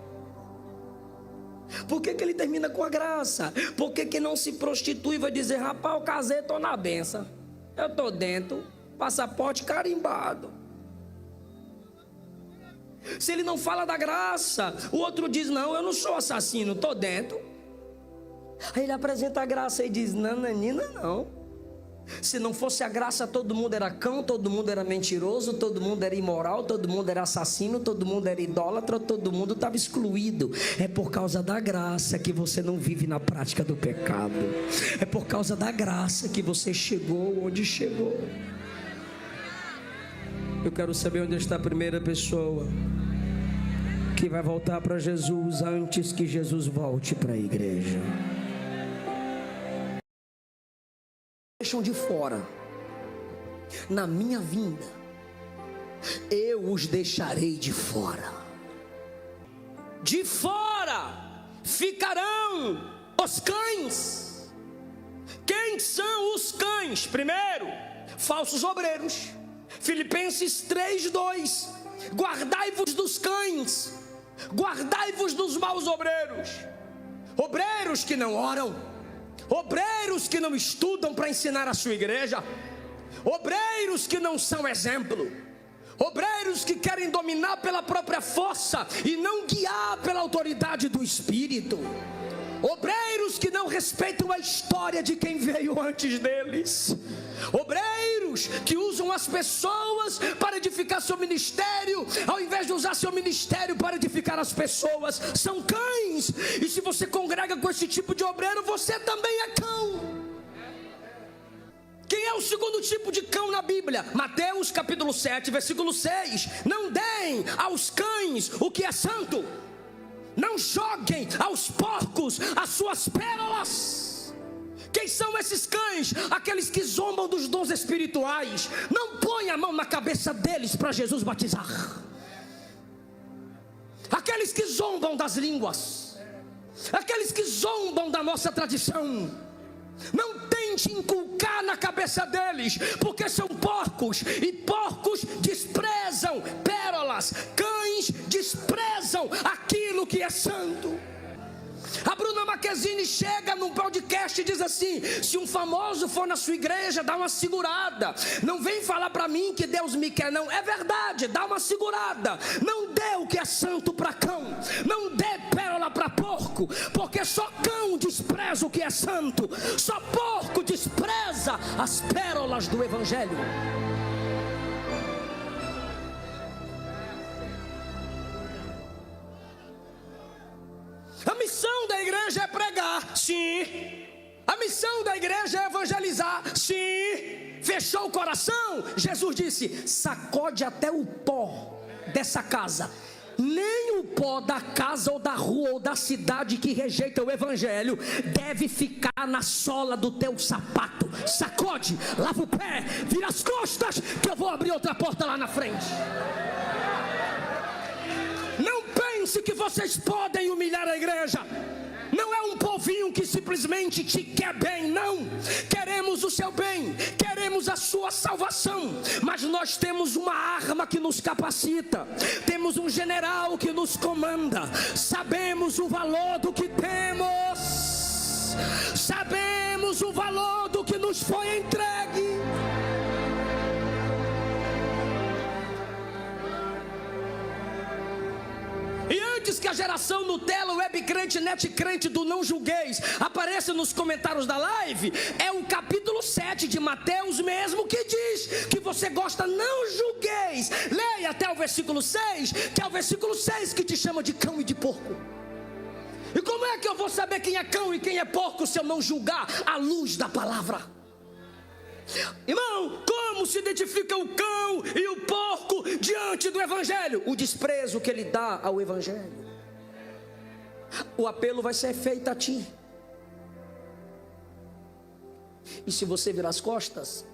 Por que ele termina com a graça? Porque quem não se prostitui vai dizer: rapaz, eu casei, estou na benção, eu estou dentro, passaporte carimbado. Se ele não fala da graça, o outro diz: não, eu não sou assassino, estou dentro. Aí ele apresenta a graça e diz: nananina, não. Se não fosse a graça, todo mundo era cão, todo mundo era mentiroso, todo mundo era imoral, todo mundo era assassino, todo mundo era idólatra, todo mundo estava excluído. É por causa da graça que você não vive na prática do pecado. É por causa da graça que você chegou onde chegou. Eu quero saber onde está a primeira pessoa que vai voltar para Jesus antes que Jesus volte para a igreja. Deixam de fora. Na minha vinda, eu os deixarei de fora. De fora ficarão os cães. Quem são os cães? Primeiro, falsos obreiros. Filipenses 3:2. Guardai-vos dos cães, guardai-vos dos maus obreiros. Obreiros que não oram, obreiros que não estudam para ensinar a sua igreja, obreiros que não são exemplo, obreiros que querem dominar pela própria força e não guiar pela autoridade do Espírito, obreiros que não respeitam a história de quem veio antes deles, obreiros que usam as pessoas para edificar seu ministério, ao invés de usar seu ministério para edificar as pessoas. São cães. E se você congrega com esse tipo de obreiro, você também é cão. Quem é o segundo tipo de cão na Bíblia? Mateus capítulo 7, versículo 6. Não deem aos cães o que é santo, não joguem aos porcos as suas pérolas. Quem são esses cães? Aqueles que zombam dos dons espirituais. Não põe a mão na cabeça deles para Jesus batizar. Aqueles que zombam das línguas, aqueles que zombam da nossa tradição. Não tente inculcar na cabeça deles, porque são porcos, e porcos desprezam pérolas, cães desprezam aquilo que é santo. A Bruna Marquezine chega num podcast e diz assim: se um famoso for na sua igreja, dá uma segurada. Não vem falar para mim que Deus me quer, não. É verdade, dá uma segurada. Não dê o que é santo para cão, não dê pérola para porco, porque só cão despreza o que é santo, só porco despreza as pérolas do Evangelho. A missão da igreja é pregar, sim. A missão da igreja é evangelizar, sim. Fechou o coração? Jesus disse: sacode até o pó dessa casa. Nem o pó da casa ou da rua ou da cidade que rejeita o evangelho deve ficar na sola do teu sapato. Sacode, lava o pé, vira as costas, que eu vou abrir outra porta lá na frente. Não pense que vocês podem humilhar a igreja. Não é um povinho que simplesmente te quer bem, não. Queremos o seu bem, queremos a sua salvação, mas nós temos uma arma que nos capacita, temos um general que nos comanda, sabemos o valor do que temos, sabemos o valor do que nos foi entregue. E antes que a geração Nutella, web crente, net crente do não julgueis apareça nos comentários da live, é o capítulo 7 de Mateus mesmo que diz que você gosta, não julgueis. Leia até o versículo 6, que é o versículo 6 que te chama de cão e de porco. E como é que eu vou saber quem é cão e quem é porco se eu não julgar à luz da palavra? Irmão, como se identifica o cão e o porco diante do evangelho? O desprezo que ele dá ao evangelho. O apelo vai ser feito a ti. E se você virar as costas,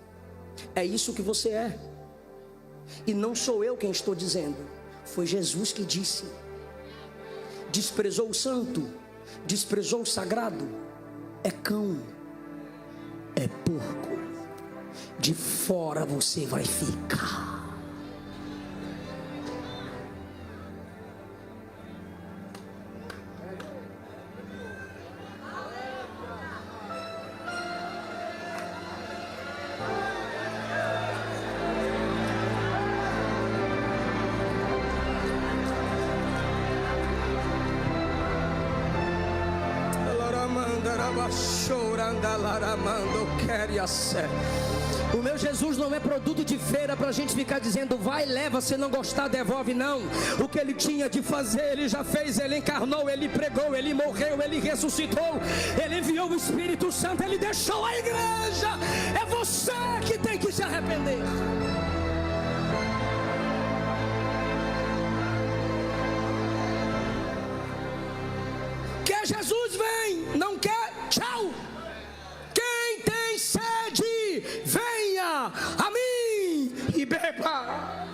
é isso que você é. E não sou eu quem estou dizendo, foi Jesus que disse. Desprezou o santo, desprezou o sagrado, é cão, é porco. De fora você vai ficar. O meu Jesus não é produto de feira para a gente ficar dizendo vai, leva, se não gostar devolve, não. O que ele tinha de fazer ele já fez. Ele encarnou, ele pregou, ele morreu, ele ressuscitou, ele enviou o Espírito Santo, ele deixou a igreja. É você que tem que se arrepender. Quer Jesus, vem. Não quer, tchau. Quem tem sede, venha a mim e beba.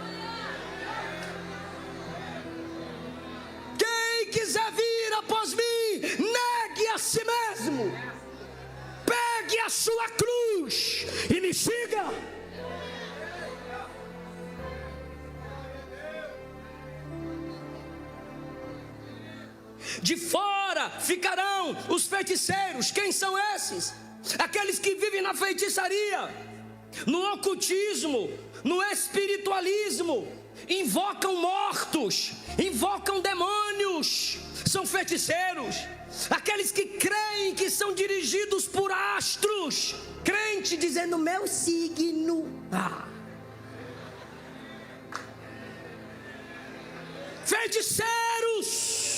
Quem quiser vir após mim, negue a si mesmo, pegue a sua cruz e me siga. De fora ficarão os feiticeiros. Quem são esses? Aqueles que vivem na feitiçaria, no ocultismo, no espiritualismo, invocam mortos, invocam demônios, são feiticeiros. Aqueles que creem que são dirigidos por astros, crente dizendo meu signo. Feiticeiros.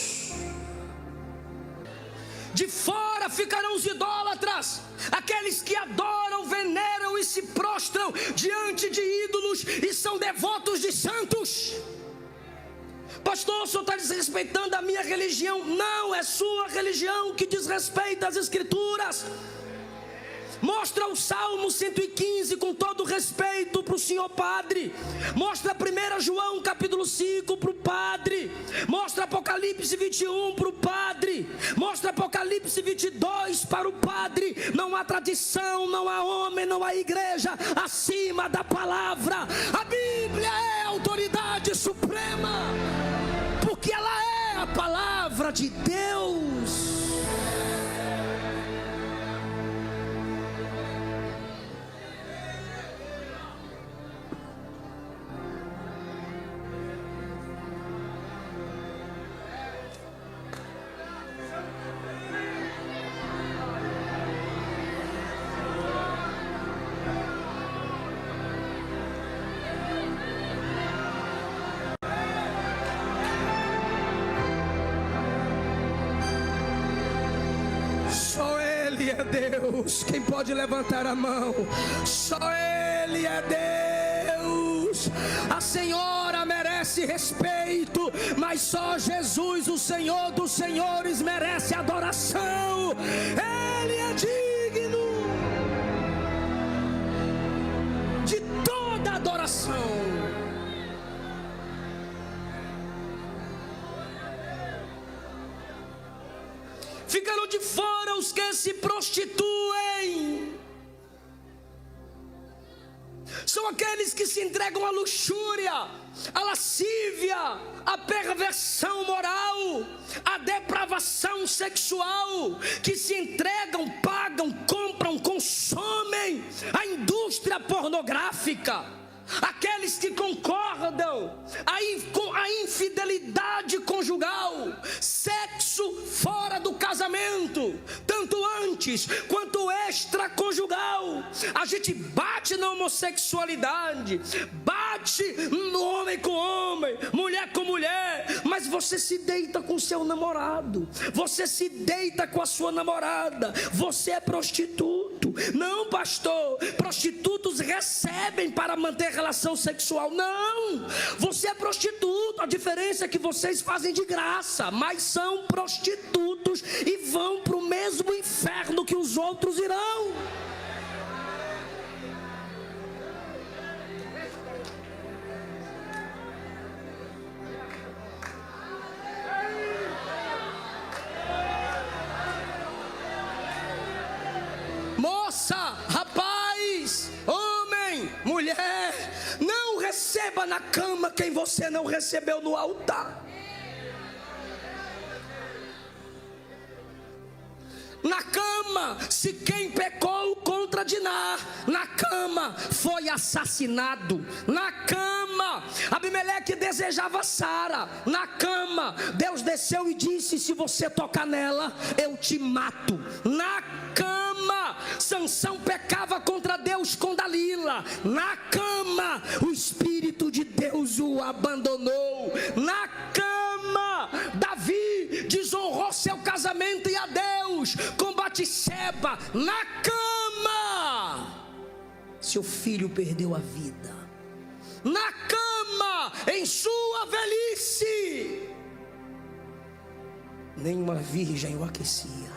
De fora ficarão os idólatras, aqueles que adoram, veneram e se prostram diante de ídolos e são devotos de santos. Pastor, o senhor está desrespeitando a minha religião. Não, é sua religião que desrespeita as escrituras. Mostra o Salmo 115 com todo respeito para o senhor padre. Mostra 1 João capítulo 5 para o padre. Mostra Apocalipse 21 para o padre. Mostra Apocalipse 22 para o padre. Não há tradição, não há homem, não há igreja acima da palavra. A Bíblia é a autoridade suprema, porque ela é a palavra de Deus. Deus, quem pode levantar a mão? Só Ele é Deus. A Senhora merece respeito, mas só Jesus, o Senhor dos Senhores, merece adoração. Ele é digno de toda adoração. Ficaram de fora os que se prostituem. São aqueles que se entregam à luxúria, à lascívia, à perversão moral, à depravação sexual, que se entregam, pagam, compram, consomem a indústria pornográfica. Aqueles que concordam com a infidelidade conjugal, sexo fora do casamento, tanto antes quanto extraconjugal. A gente bate na homossexualidade, bate no homem com homem, mulher com mulher, mas você se deita com seu namorado, você se deita com a sua namorada, você é prostituto. Não, pastor, prostitutos recebem para manter relação sexual. Não, você é prostituto, a diferença é que vocês fazem de graça, mas são prostitutos e vão para o mesmo inferno que os outros irão. Moça, rapaz, homem, mulher, não receba na cama quem você não recebeu no altar. Na cama, se quem pecou contra Diná, na cama foi assassinado. Na cama, Abimeleque desejava Sara. Na cama, Deus desceu e disse: se você tocar nela, eu te mato. Na cama, Sansão pecava contra Deus com Dalila. Na cama, o Espírito de Deus o abandonou. Na cama, Davi desonrou seu casamento e a Deus com Batseba. Na cama, seu filho perdeu a vida. Na cama, em sua velhice, nenhuma virgem o aquecia.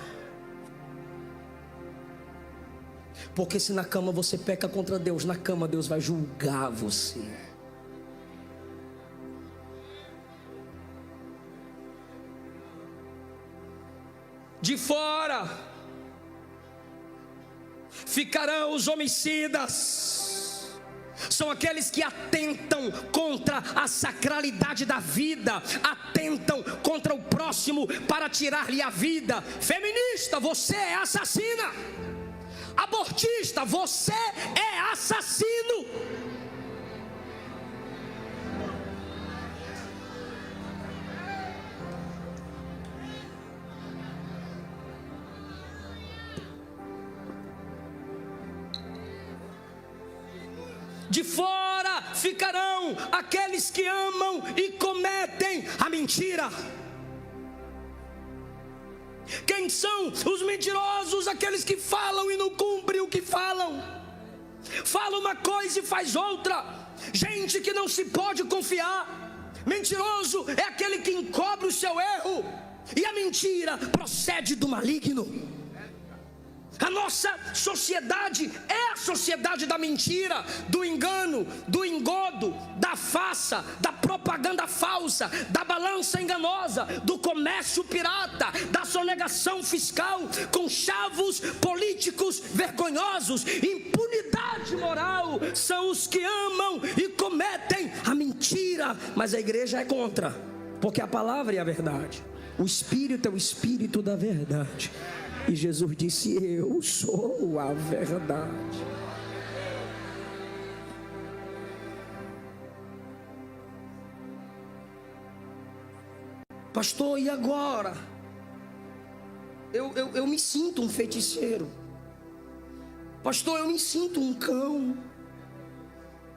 Porque se na cama você peca contra Deus, na cama Deus vai julgar você. De fora ficarão os homicidas. São aqueles que atentam contra a sacralidade da vida, atentam contra o próximo para tirar-lhe a vida. Feminista, você é assassina. Abortista, você é assassino. De fora ficarão aqueles que amam e cometem a mentira. Quem são os mentirosos? Aqueles que falam e não cumprem o que falam. Fala uma coisa e faz outra. Gente que não se pode confiar. Mentiroso é aquele que encobre o seu erro. E a mentira procede do maligno. A nossa sociedade é a sociedade da mentira, do engano, do engodo, da farsa, da propaganda falsa, da balança enganosa, do comércio pirata, da sonegação fiscal, com chavos políticos vergonhosos. Impunidade moral são os que amam e cometem a mentira. Mas a igreja é contra, porque a palavra é a verdade. O Espírito é o Espírito da verdade. E Jesus disse: eu sou a verdade. Pastor, e agora? Eu me sinto um feiticeiro. Pastor, eu me sinto um cão.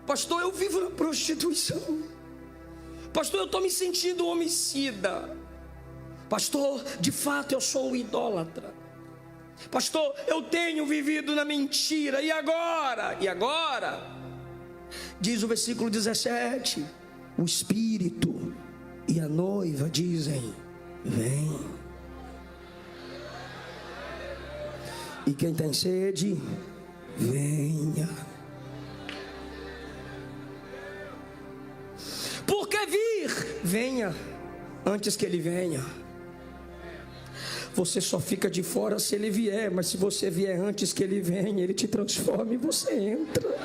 Pastor, eu vivo na prostituição. Pastor, eu estou me sentindo homicida. Pastor, de fato eu sou um idólatra. Pastor, eu tenho vivido na mentira. E agora? E agora? Diz o versículo 17: o Espírito e a noiva dizem: vem. E quem tem sede, venha. Por que vir? Venha antes que ele venha. Você só fica de fora se ele vier, mas se você vier antes que ele venha, ele te transforma e você entra.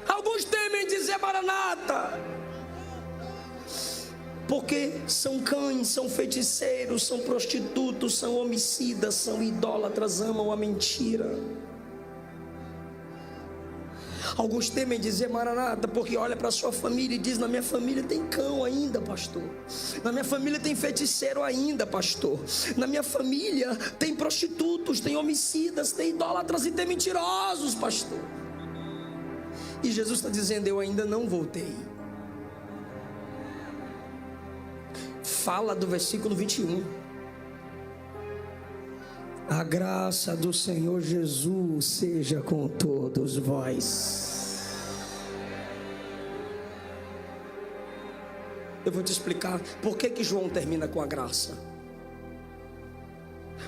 Alguns temem dizer Maranata, porque são cães, são feiticeiros, são prostitutos, são homicidas, são idólatras, amam a mentira. Alguns temem dizer Maranata, porque olha para a sua família e diz: na minha família tem cão ainda, pastor. Na minha família tem feiticeiro ainda, pastor. Na minha família tem prostitutos, tem homicidas, tem idólatras e tem mentirosos, pastor. E Jesus está dizendo: eu ainda não voltei. Fala do versículo 21. A graça do Senhor Jesus seja com todos vós. Eu vou te explicar por que João termina com a graça.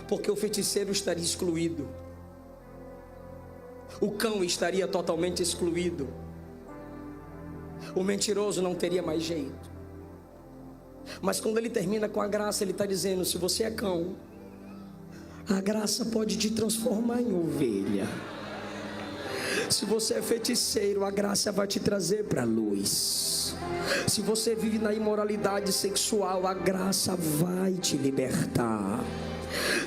Porque o feiticeiro estaria excluído, o cão estaria totalmente excluído, o mentiroso não teria mais jeito. Mas quando ele termina com a graça, ele está dizendo: se você é cão, a graça pode te transformar em ovelha. Se você é feiticeiro, a graça vai te trazer para a luz. Se você vive na imoralidade sexual, a graça vai te libertar.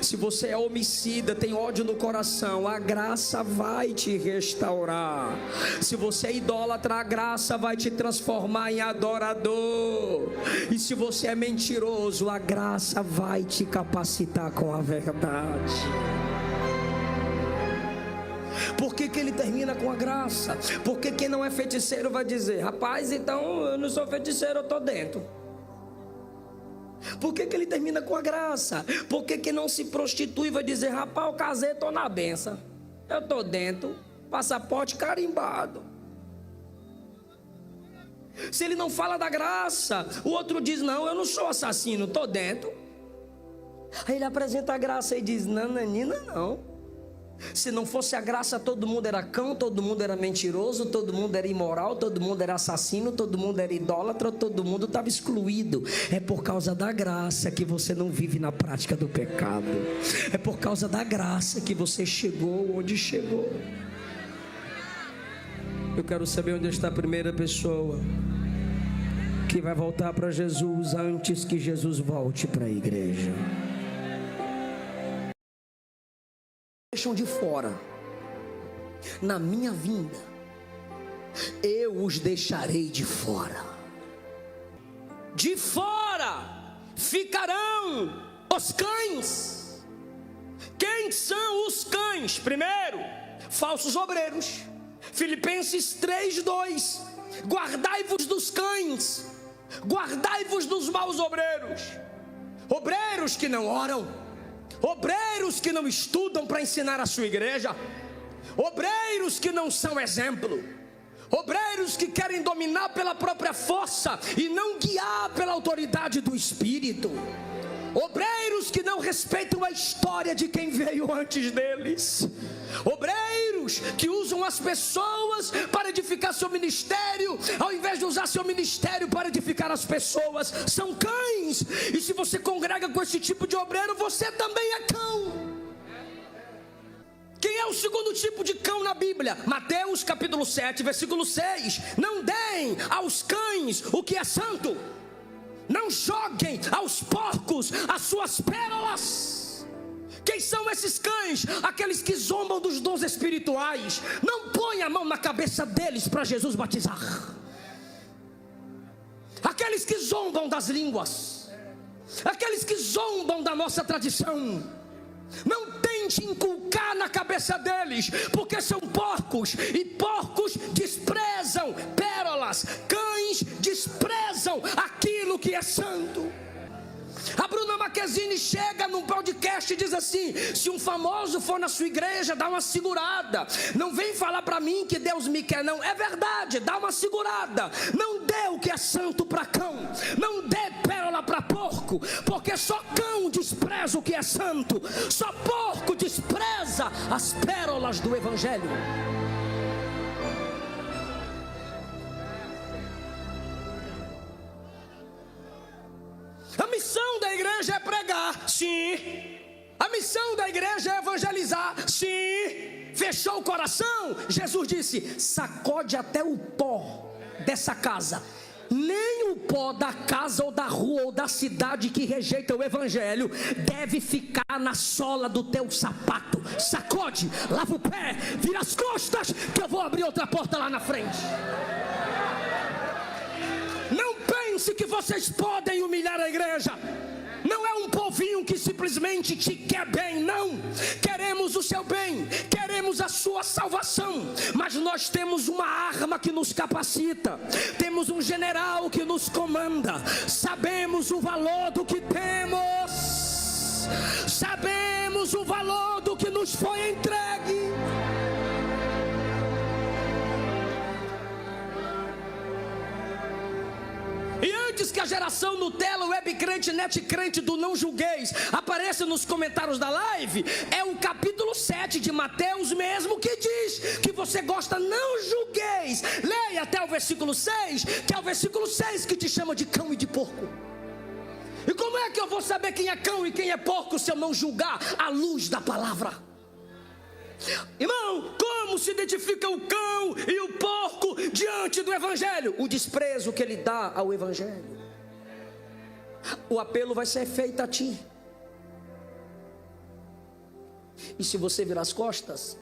Se você é homicida, tem ódio no coração, a graça vai te restaurar. Se você é idólatra, a graça vai te transformar em adorador. E se você é mentiroso, a graça vai te capacitar com a verdade. Por que ele termina com a graça? Porque quem não é feiticeiro vai dizer: rapaz, então eu não sou feiticeiro, eu estou dentro. Por que ele termina com a graça? Porque quem não se prostitui vai dizer: rapaz, eu casei, estou na benção, eu estou dentro, passaporte carimbado. Se ele não fala da graça, o outro diz: não, eu não sou assassino, estou dentro. Aí ele apresenta a graça e diz: não, Nanina, não. Se não fosse a graça, todo mundo era cão, todo mundo era mentiroso, todo mundo era imoral, todo mundo era assassino, todo mundo era idólatra, todo mundo estava excluído. É por causa da graça que você não vive na prática do pecado. É por causa da graça que você chegou onde chegou. Eu quero saber onde está a primeira pessoa que vai voltar para Jesus antes que Jesus volte para a igreja. Deixam de fora. Na minha vinda, eu os deixarei de fora. De fora ficarão os cães. Quem são os cães? Primeiro, falsos obreiros. Filipenses 3:2. Guardai-vos dos cães, guardai-vos dos maus obreiros. Obreiros que não oram, obreiros que não estudam para ensinar a sua igreja, obreiros que não são exemplo, obreiros que querem dominar pela própria força e não guiar pela autoridade do Espírito, obreiros que não respeitam a história de quem veio antes deles, obreiros que usam as pessoas para edificar seu ministério, ao invés de usar seu ministério para edificar as pessoas. São cães. E se você congrega com esse tipo de obreiro, você também é cão. Quem é o segundo tipo de cão na Bíblia? Mateus capítulo 7, versículo 6. Não deem aos cães o que é santo, não joguem aos porcos as suas pérolas. Quem são esses cães? Aqueles que zombam dos dons espirituais. Não põe a mão na cabeça deles para Jesus batizar. Aqueles que zombam das línguas, aqueles que zombam da nossa tradição. Não tente inculcar na cabeça deles, porque são porcos, e porcos desprezam pérolas, cães desprezam aquilo que é santo. A Bruna Marquezine chega num podcast e diz assim: se um famoso for na sua igreja, dá uma segurada. Não vem falar para mim que Deus me quer, não. É verdade, dá uma segurada. Não dê o que é santo para cão, não dê pérola para porco, porque só cão despreza o que é santo, só porco despreza as pérolas do Evangelho. A missão da igreja é pregar, sim. A missão da igreja é evangelizar, sim. Fechou o coração? Jesus disse: sacode até o pó dessa casa Nem o pó da casa ou da rua ou da cidade que rejeita o evangelho deve ficar na sola do teu sapato. Sacode, lava o pé, vira as costas, que eu vou abrir outra porta lá na frente. Não pense que vocês podem humilhar a igreja. Não é um povinho que simplesmente te quer bem, não. Queremos o seu bem, queremos a sua salvação. Mas nós temos uma arma que nos capacita. Temos um general que nos comanda. Sabemos o valor do que temos. Sabemos o valor do que nos foi entregue. E antes que a geração Nutella, web crente, net crente do não julgueis apareça nos comentários da live, é o capítulo 7 de Mateus mesmo que diz que você gosta, não julgueis. Leia até o versículo 6, que é o versículo 6 que te chama de cão e de porco. E como é que eu vou saber quem é cão e quem é porco se eu não julgar à luz da palavra? Irmão, como se identifica o cão e o porco diante do evangelho? O desprezo que ele dá ao evangelho. O apelo vai ser feito a ti. E se você virar as costas,